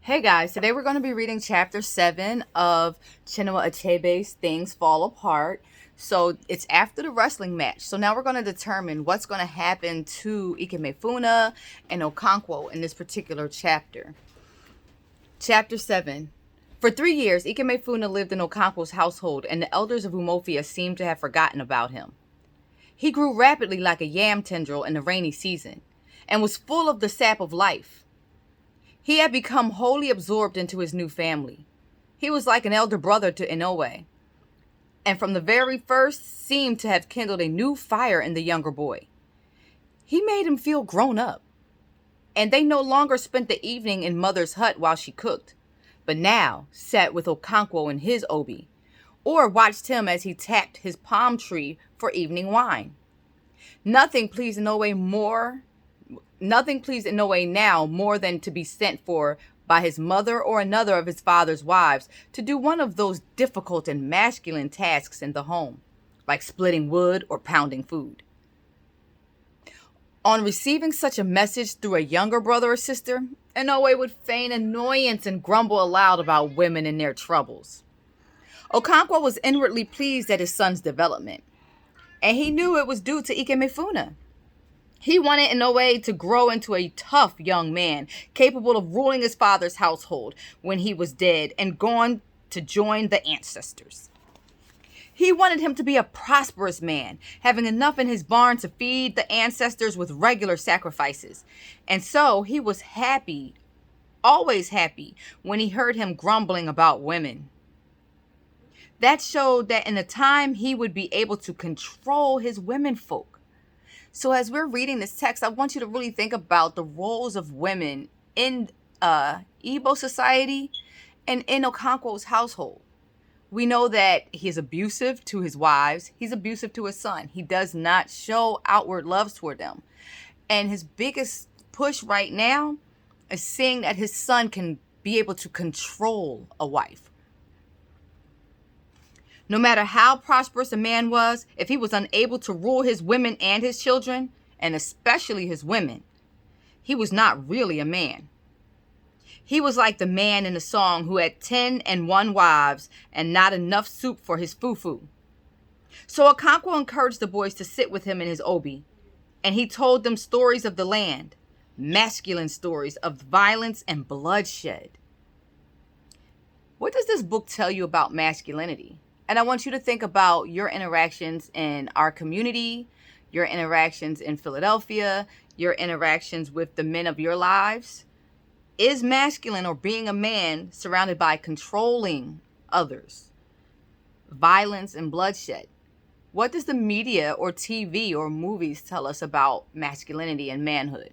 Hey guys, today we're going to be reading chapter 7 of Chinua Achebe's Things Fall Apart. So it's after the wrestling match. So now we're going to determine what's going to happen to Ikemefuna and Okonkwo in this particular chapter. Chapter 7. For 3 years, Ikemefuna lived in Okonkwo's household, and the elders of Umofia seemed to have forgotten about him. He grew rapidly like a yam tendril in the rainy season, and was full of the sap of life. He had become wholly absorbed into his new family. He was like an elder brother to Inoue, and from the very first seemed to have kindled a new fire in the younger boy. He made him feel grown up, and they no longer spent the evening in Mother's hut while she cooked, but now sat with Okonkwo in his obi, or watched him as he tapped his palm tree for evening wine. Nothing pleased Inoue more Nothing pleased Inoue now more than to be sent for by his mother or another of his father's wives to do one of those difficult and masculine tasks in the home, like splitting wood or pounding food. On receiving such a message through a younger brother or sister, Inoue would feign annoyance and grumble aloud about women and their troubles. Okonkwo was inwardly pleased at his son's development, and he knew it was due to Ikemefuna. He wanted Inoue to grow into a tough young man, capable of ruling his father's household when he was dead and gone to join the ancestors. He wanted him to be a prosperous man, having enough in his barn to feed the ancestors with regular sacrifices. And so he was happy, always happy, when he heard him grumbling about women. That showed that in a time he would be able to control his womenfolk. So as we're reading this text, I want you to really think about the roles of women in Igbo society and in Okonkwo's household. We know that he is abusive to his wives. He's abusive to his son. He does not show outward love toward them. And his biggest push right now is seeing that his son can be able to control a wife. No matter how prosperous a man was, if he was unable to rule his women and his children, and especially his women, he was not really a man. He was like the man in the song who had 10 wives and not enough soup for his fufu. So Okonkwo encouraged the boys to sit with him in his obi, and he told them stories of the land, masculine stories of violence and bloodshed. What does this book tell you about masculinity? And I want you to think about your interactions in our community, your interactions in Philadelphia, your interactions with the men of your lives. Is masculine or being a man surrounded by controlling others, violence and bloodshed? What does the media or TV or movies tell us about masculinity and manhood?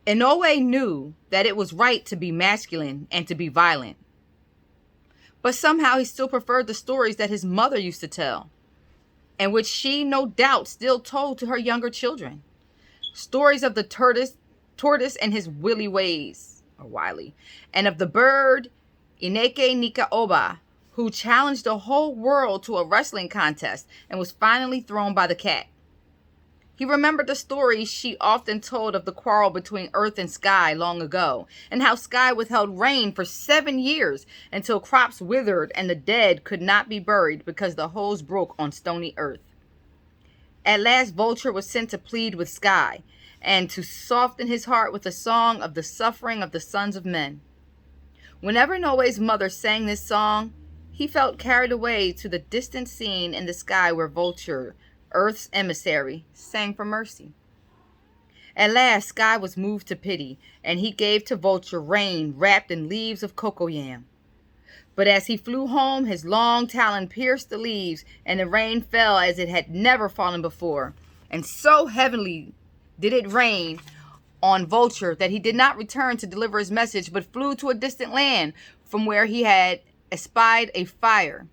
Inoue knew that it was right to be masculine and to be violent. But somehow he still preferred the stories that his mother used to tell, and which she, no doubt, still told to her younger children. Stories of the tortoise and his willy ways, or wily, and of the bird, Ineke Nikaoba, who challenged the whole world to a wrestling contest and was finally thrown by the cat. He remembered the stories she often told of the quarrel between Earth and Sky long ago, and how Sky withheld rain for 7 years until crops withered and the dead could not be buried because the hose broke on stony Earth. At last, Vulture was sent to plead with Sky and to soften his heart with a song of the suffering of the sons of men. Whenever Inoue's mother sang this song, he felt carried away to the distant scene in the sky where Vulture, Earth's emissary, sang for mercy. At last, Sky was moved to pity, and he gave to Vulture rain wrapped in leaves of cocoyam. But as he flew home, his long talon pierced the leaves, and the rain fell as it had never fallen before. And so heavily did it rain on Vulture that he did not return to deliver his message, but flew to a distant land from where he had espied a fire.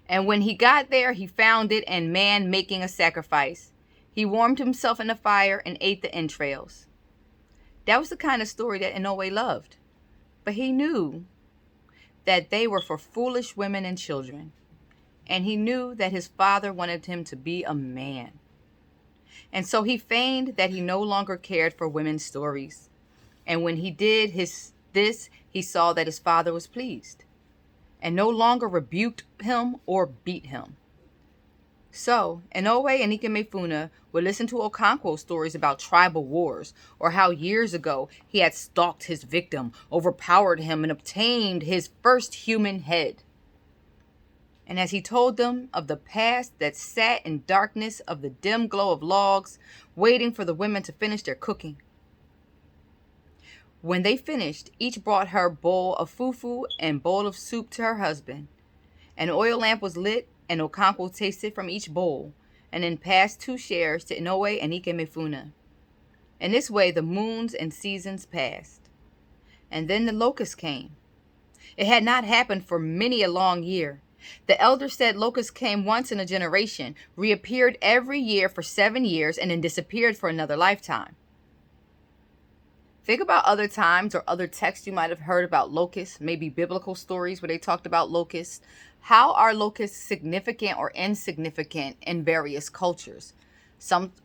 And when he got there, he found it and man making a sacrifice. He warmed himself in the fire and ate the entrails. That was the kind of story that Inoue loved. But he knew that they were for foolish women and children. And he knew that his father wanted him to be a man. And so he feigned that he no longer cared for women's stories. And when he did this, he saw that his father was pleased and no longer rebuked him or beat him. So, Inoue and Ikemefuna would listen to Okonkwo's stories about tribal wars, or how years ago he had stalked his victim, overpowered him, and obtained his first human head. And as he told them of the past that sat in darkness of the dim glow of logs, waiting for the women to finish their cooking. When they finished, each brought her bowl of fufu and bowl of soup to her husband. An oil lamp was lit, and Okonkwo tasted from each bowl, and then passed 2 shares to Inoue and Ikemefuna. In this way, the moons and seasons passed. And then the locusts came. It had not happened for many a long year. The elder said locusts came once in a generation, reappeared every year for 7 years, and then disappeared for another lifetime. Think about other times or other texts you might have heard about locusts, maybe biblical stories where they talked about locusts. How are locusts significant or insignificant in various cultures?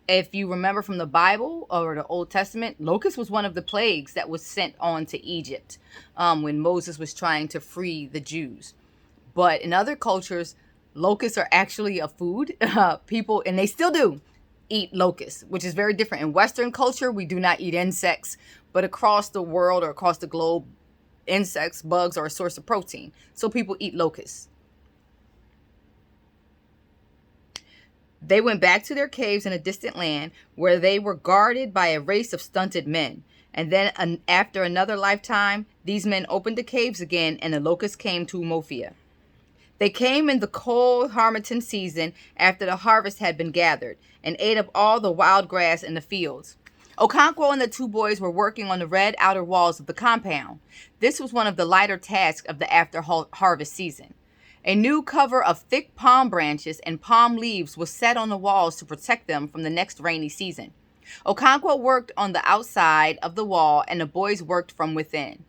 If you remember from the Bible or the Old Testament, locust was one of the plagues that was sent on to Egypt when Moses was trying to free the Jews. But in other cultures, locusts are actually a food. People, and they still do, eat locusts, which is very different. In Western culture, we do not eat insects, but across the world or across the globe, insects, bugs are a source of protein. So people eat locusts. They went back to their caves in a distant land where they were guarded by a race of stunted men. And then after another lifetime, these men opened the caves again, and the locusts came to Umofia. They came in the cold Harmattan season after the harvest had been gathered, and ate up all the wild grass in the fields. Okonkwo and the 2 boys were working on the red outer walls of the compound. This was one of the lighter tasks of the after-harvest season. A new cover of thick palm branches and palm leaves was set on the walls to protect them from the next rainy season. Okonkwo worked on the outside of the wall, and the boys worked from within.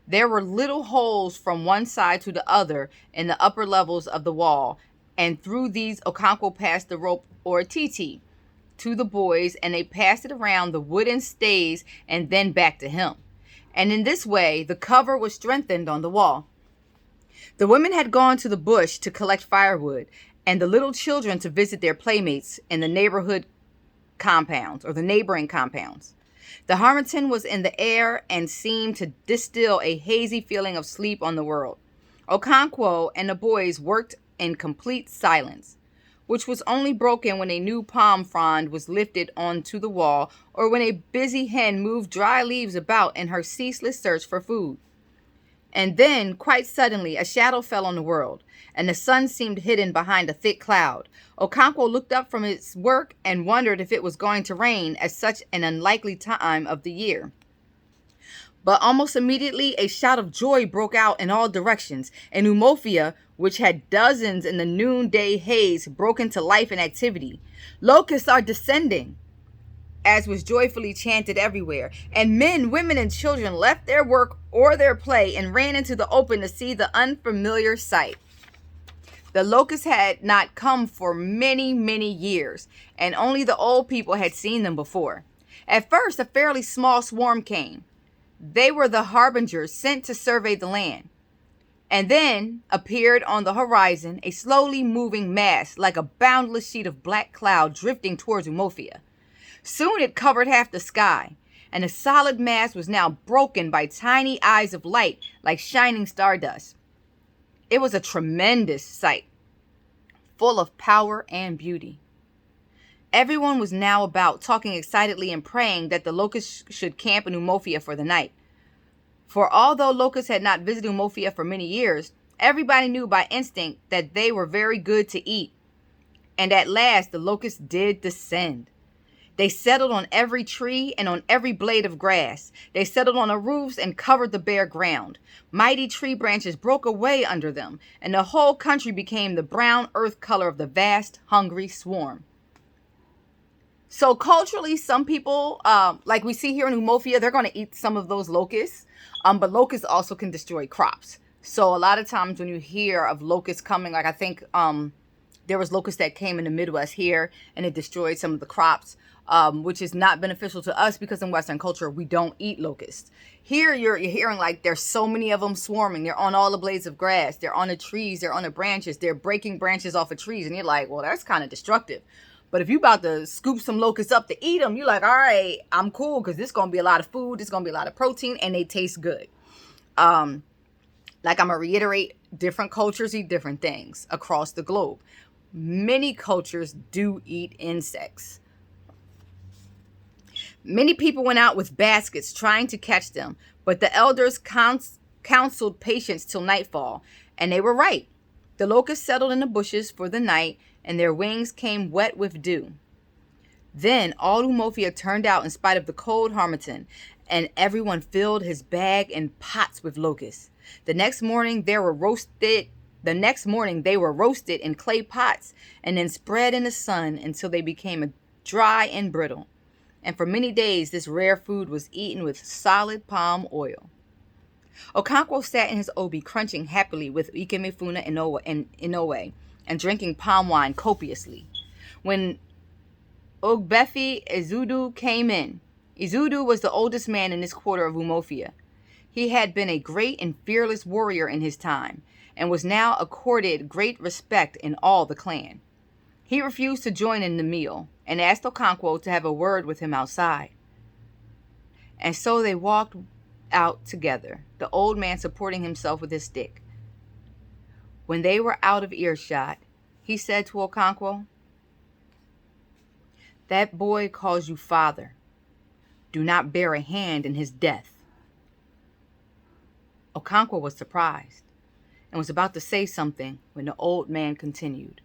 There were little holes from one side to the other in the upper levels of the wall, and through these Okonkwo passed the rope, or titi, to the boys, and they passed it around the wooden stays and then back to him. And in this way, the cover was strengthened on the wall. The women had gone to the bush to collect firewood, and the little children to visit their playmates in the neighborhood compounds, or the neighboring compounds. The Harmattan was in the air and seemed to distill a hazy feeling of sleep on the world. Okonkwo and the boys worked in complete silence, which was only broken when a new palm frond was lifted onto the wall, or when a busy hen moved dry leaves about in her ceaseless search for food. And then, quite suddenly, a shadow fell on the world, and the sun seemed hidden behind a thick cloud. Okonkwo looked up from his work and wondered if it was going to rain at such an unlikely time of the year. But almost immediately, a shout of joy broke out in all directions, and Umofia, which had dozens in the noonday haze, broke into life and activity. Locusts are descending, as was joyfully chanted everywhere, and men, women, and children left their work or their play and ran into the open to see the unfamiliar sight. The locusts had not come for many, many years, and only the old people had seen them before. At first, a fairly small swarm came. They were the harbingers sent to survey the land. And then appeared on the horizon a slowly moving mass like a boundless sheet of black cloud drifting towards Umofia. Soon it covered half the sky, and the solid mass was now broken by tiny eyes of light like shining stardust. It was a tremendous sight, full of power and beauty. Everyone was now about, talking excitedly and praying that the locusts should camp in Umofia for the night. For although locusts had not visited Umofia for many years, everybody knew by instinct that they were very good to eat. And at last the locusts did descend. They settled on every tree and on every blade of grass. They settled on the roofs and covered the bare ground. Mighty tree branches broke away under them, and the whole country became the brown earth color of the vast, hungry swarm. So culturally, some people, like we see here in Umofia, they're going to eat some of those locusts, but locusts also can destroy crops. So a lot of times when you hear of locusts coming, like I think There was locusts that came in the Midwest here, and it destroyed some of the crops, which is not beneficial to us because in Western culture, we don't eat locusts. Here, you're hearing like there's so many of them swarming. They're on all the blades of grass. They're on the trees. They're on the branches. They're breaking branches off of trees. And you're like, well, that's kind of destructive. But if you about to scoop some locusts up to eat them, you're like, all right, I'm cool because this is going to be a lot of food. This is going to be a lot of protein, and they taste good. Like I'm going to reiterate, different cultures eat different things across the globe. Many cultures do eat insects. Many people went out with baskets trying to catch them, but the elders counseled patience till nightfall, and they were right. The locusts settled in the bushes for the night, and their wings came wet with dew. Then all Umuofia turned out in spite of the cold harmattan, and everyone filled his bag and pots with locusts. The next morning they were roasted in clay pots and then spread in the sun until they became dry and brittle. And for many days this rare food was eaten with solid palm oil. Okonkwo sat in his obi crunching happily with Ikemefuna and Inoue and drinking palm wine copiously. When Ogbefi Izudu came in, Izudu was the oldest man in this quarter of Umuofia. He had been a great and fearless warrior in his time, and was now accorded great respect in all the clan. He refused to join in the meal, and asked Okonkwo to have a word with him outside. And so they walked out together, the old man supporting himself with his stick. When they were out of earshot, he said to Okonkwo, "That boy calls you father. Do not bear a hand in his death." Okonkwo was surprised and was about to say something when the old man continued.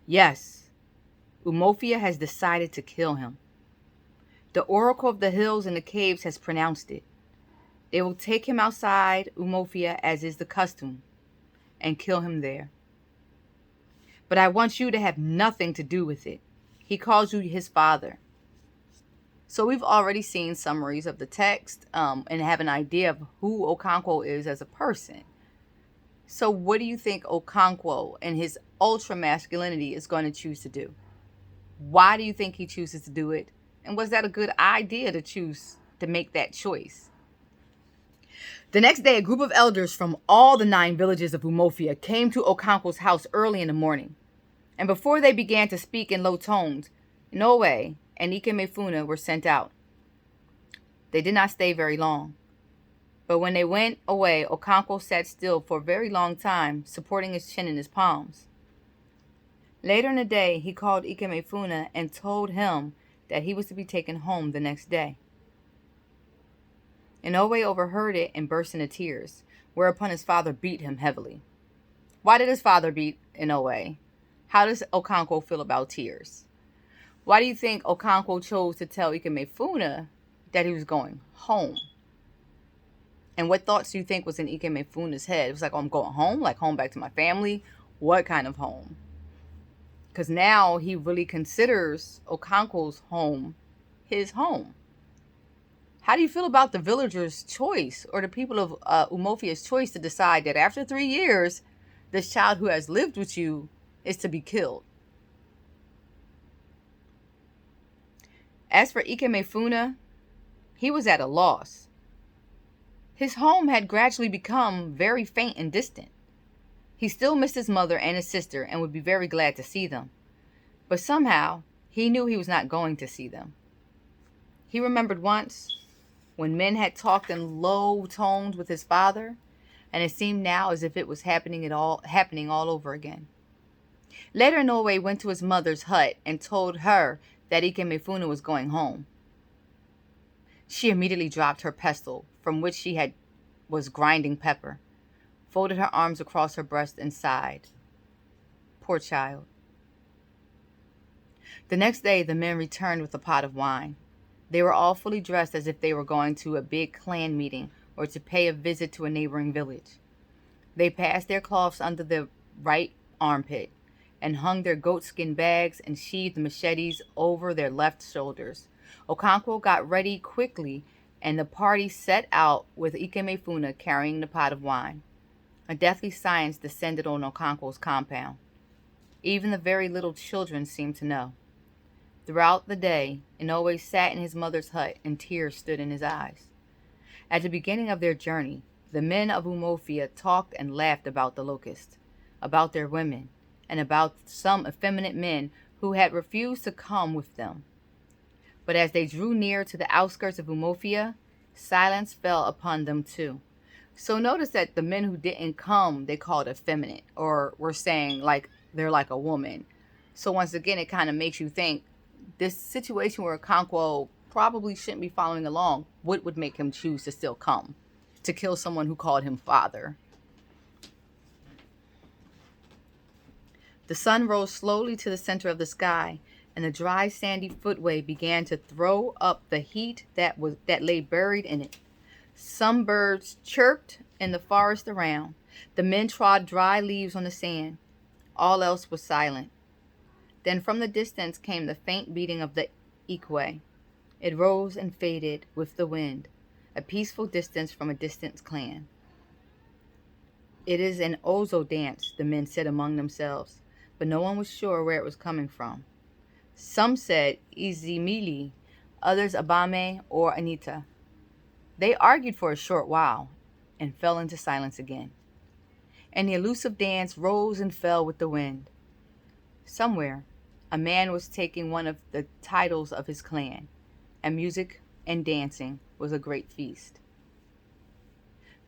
"Yes, Umuofia has decided to kill him. The Oracle of the Hills and the Caves has pronounced it. They will take him outside Umuofia as is the custom and kill him there. But I want you to have nothing to do with it. He calls you his father." So we've already seen summaries of the text and have an idea of who Okonkwo is as a person. So what do you think Okonkwo and his ultra masculinity is going to choose to do? Why do you think he chooses to do it? And was that a good idea to choose to make that choice? The next day, a group of elders from all the 9 villages of Umuofia came to Okonkwo's house early in the morning. And before they began to speak in low tones, Inoue and Ikemefuna were sent out. They did not stay very long. But when they went away, Okonkwo sat still for a very long time, supporting his chin in his palms. Later in the day, he called Ikemefuna and told him that he was to be taken home the next day. Inoue overheard it and burst into tears, whereupon his father beat him heavily. Why did his father beat Inoue? How does Okonkwo feel about tears? Why do you think Okonkwo chose to tell Ikemefuna that he was going home? And what thoughts do you think was in Ikemefuna's head? It was like, oh, I'm going home? Like home back to my family? What kind of home? Because now he really considers Okonkwo's home his home. How do you feel about the villagers' choice or the people of Umuofia's choice to decide that after 3 years, this child who has lived with you is to be killed? As for Ikemefuna, he was at a loss. His home had gradually become very faint and distant. He still missed his mother and his sister and would be very glad to see them. But somehow, he knew he was not going to see them. He remembered once when men had talked in low tones with his father, and it seemed now as if it was happening all over again. Later, Inoue went to his mother's hut and told her that Ikemefuna was going home. She immediately dropped her pestle, from which she was grinding pepper, folded her arms across her breast, and sighed. Poor child. The next day, the men returned with a pot of wine. They were all fully dressed as if they were going to a big clan meeting or to pay a visit to a neighboring village. They passed their cloths under the right armpit and hung their goatskin bags and sheathed machetes over their left shoulders. Okonkwo got ready quickly, and the party set out with Ikemefuna carrying the pot of wine. A deathly silence descended on Okonkwo's compound. Even the very little children seemed to know. Throughout the day, Inoue sat in his mother's hut, and tears stood in his eyes. At the beginning of their journey, the men of Umofia talked and laughed about the locust, about their women, and about some effeminate men who had refused to come with them. But as they drew near to the outskirts of Umofia, silence fell upon them too. So notice that the men who didn't come, they called effeminate, or were saying like they're like a woman. So once again, it kind of makes you think this situation where Okonkwo probably shouldn't be following along, what would make him choose to still come? To kill someone who called him father. The sun rose slowly to the center of the sky, and the dry sandy footway began to throw up the heat that lay buried in it. Some birds chirped in the forest around. The men trod dry leaves on the sand. All else was silent. Then from the distance came the faint beating of the ikwe. It rose and faded with the wind, a peaceful distance from a distant clan. It is an Ozo dance, the men said among themselves, but no one was sure where it was coming from. Some said Izimili, others Abame or Anita. They argued for a short while and fell into silence again. And the elusive dance rose and fell with the wind. Somewhere, a man was taking one of the titles of his clan, and music and dancing was a great feast.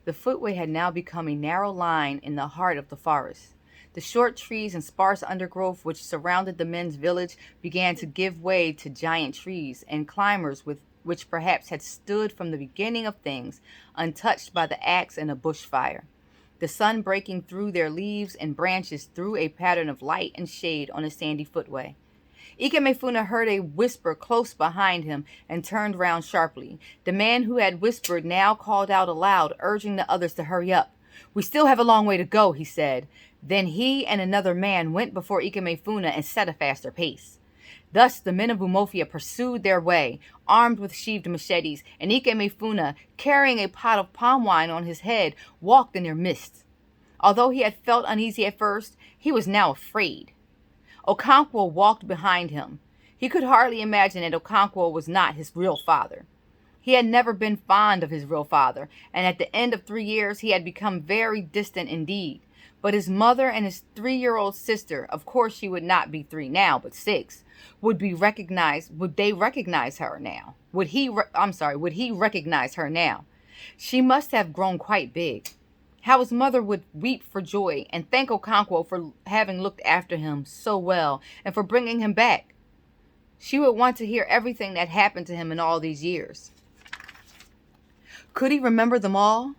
The footway had now become a narrow line in the heart of the forest. The short trees and sparse undergrowth which surrounded the men's village began to give way to giant trees and climbers which perhaps had stood from the beginning of things, untouched by the axe and a bushfire. The sun breaking through their leaves and branches threw a pattern of light and shade on the sandy footway. Ikemefuna heard a whisper close behind him and turned round sharply. The man who had whispered now called out aloud, urging the others to hurry up. "We still have a long way to go," he said. Then he and another man went before Ikemefuna and set a faster pace. Thus the men of Umofia pursued their way, armed with sheathed machetes, and Ikemefuna, carrying a pot of palm wine on his head, walked in their midst. Although he had felt uneasy at first, he was now afraid. Okonkwo walked behind him. He could hardly imagine that Okonkwo was not his real father. He had never been fond of his real father, and at the end of 3 years he had become very distant indeed. But his mother and his 3-year-old sister, of course she would not be 3 now, but 6, would they recognize her now? Would he recognize her now? She must have grown quite big. How his mother would weep for joy and thank Okonkwo for having looked after him so well and for bringing him back. She would want to hear everything that happened to him in all these years. Could he remember them all?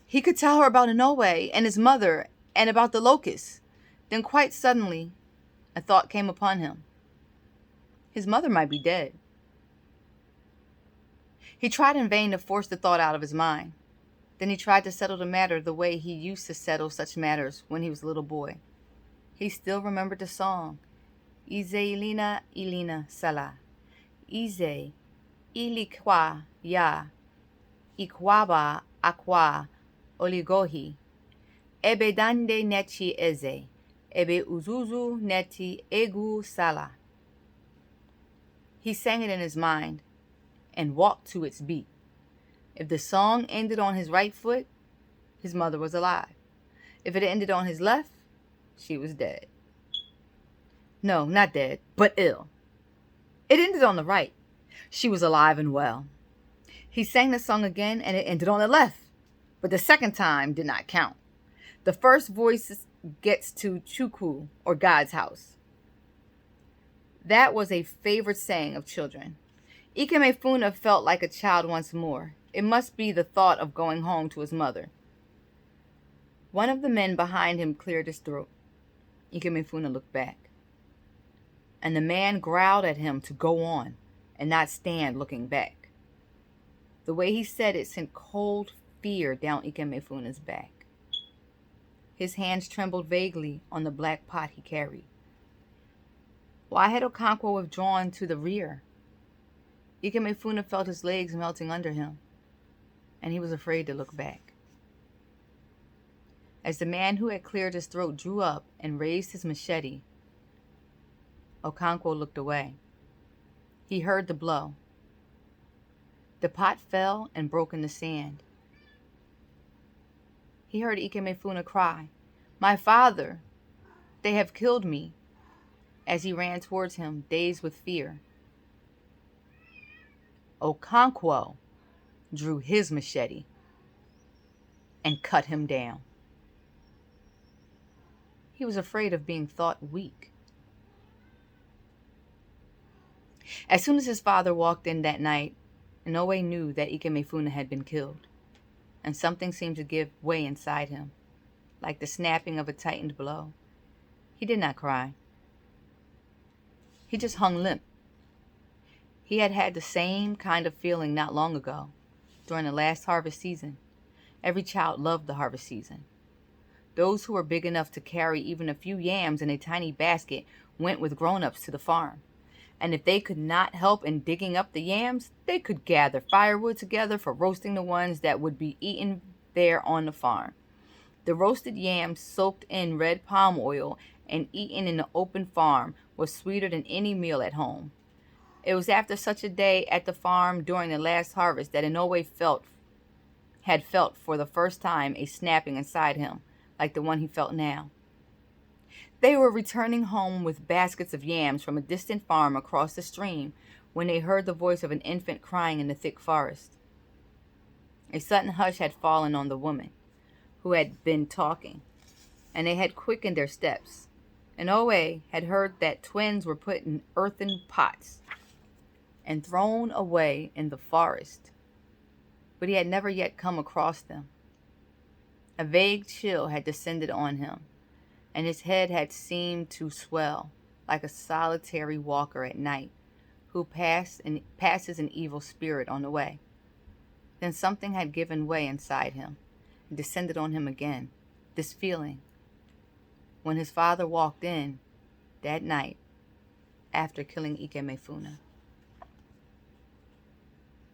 He could tell her about Inoue and his mother and about the locusts. Then quite suddenly, a thought came upon him. His mother might be dead. He tried in vain to force the thought out of his mind. Then he tried to settle the matter the way he used to settle such matters when he was a little boy. He still remembered the song, Ize Ilina Ilina Sala, Ize Ilikwa Ya, Ikwaba Akwa Oligohi, Ebe Dande Nechi Eze, Ebe Uzuzu Neti Egu Sala. He sang it in his mind and walked to its beat. If the song ended on his right foot, his mother was alive. If it ended on his left, she was dead. No, not dead, but ill. It ended on the right. She was alive and well. He sang the song again, and it ended on the left, but the second time did not count. The first voice gets to Chuku, or God's house. That was a favorite saying of children. Ikemefuna felt like a child once more. It must be the thought of going home to his mother. One of the men behind him cleared his throat. Ikemefuna looked back. And the man growled at him to go on and not stand looking back. The way he said it sent cold fear down Ikemefuna's back. His hands trembled vaguely on the black pot he carried. Why had Okonkwo withdrawn to the rear? Ikemefuna felt his legs melting under him, and he was afraid to look back. As the man who had cleared his throat drew up and raised his machete, Okonkwo looked away. He heard the blow. The pot fell and broke in the sand. He heard Ikemefuna cry, "My father! They have killed me!" as he ran towards him, dazed with fear. Okonkwo drew his machete and cut him down. He was afraid of being thought weak. As soon as his father walked in that night, Inoue knew that Ikemefuna had been killed, and something seemed to give way inside him, like the snapping of a tightened blow. He did not cry. He just hung limp. He had had the same kind of feeling not long ago, during the last harvest season. Every child loved the harvest season. Those who were big enough to carry even a few yams in a tiny basket went with grown-ups to the farm. And if they could not help in digging up the yams, they could gather firewood together for roasting the ones that would be eaten there on the farm. The roasted yams soaked in red palm oil and eaten in the open farm was sweeter than any meal at home. It was after such a day at the farm during the last harvest that Inoue had felt for the first time a snapping inside him, like the one he felt now. They were returning home with baskets of yams from a distant farm across the stream when they heard the voice of an infant crying in the thick forest. A sudden hush had fallen on the woman who had been talking, and they had quickened their steps. Inoue had heard that twins were put in earthen pots and thrown away in the forest, but he had never yet come across them. A vague chill had descended on him, and his head had seemed to swell like a solitary walker at night who passes an evil spirit on the way. Then something had given way inside him and descended on him again, this feeling, when his father walked in that night after killing Ikemefuna.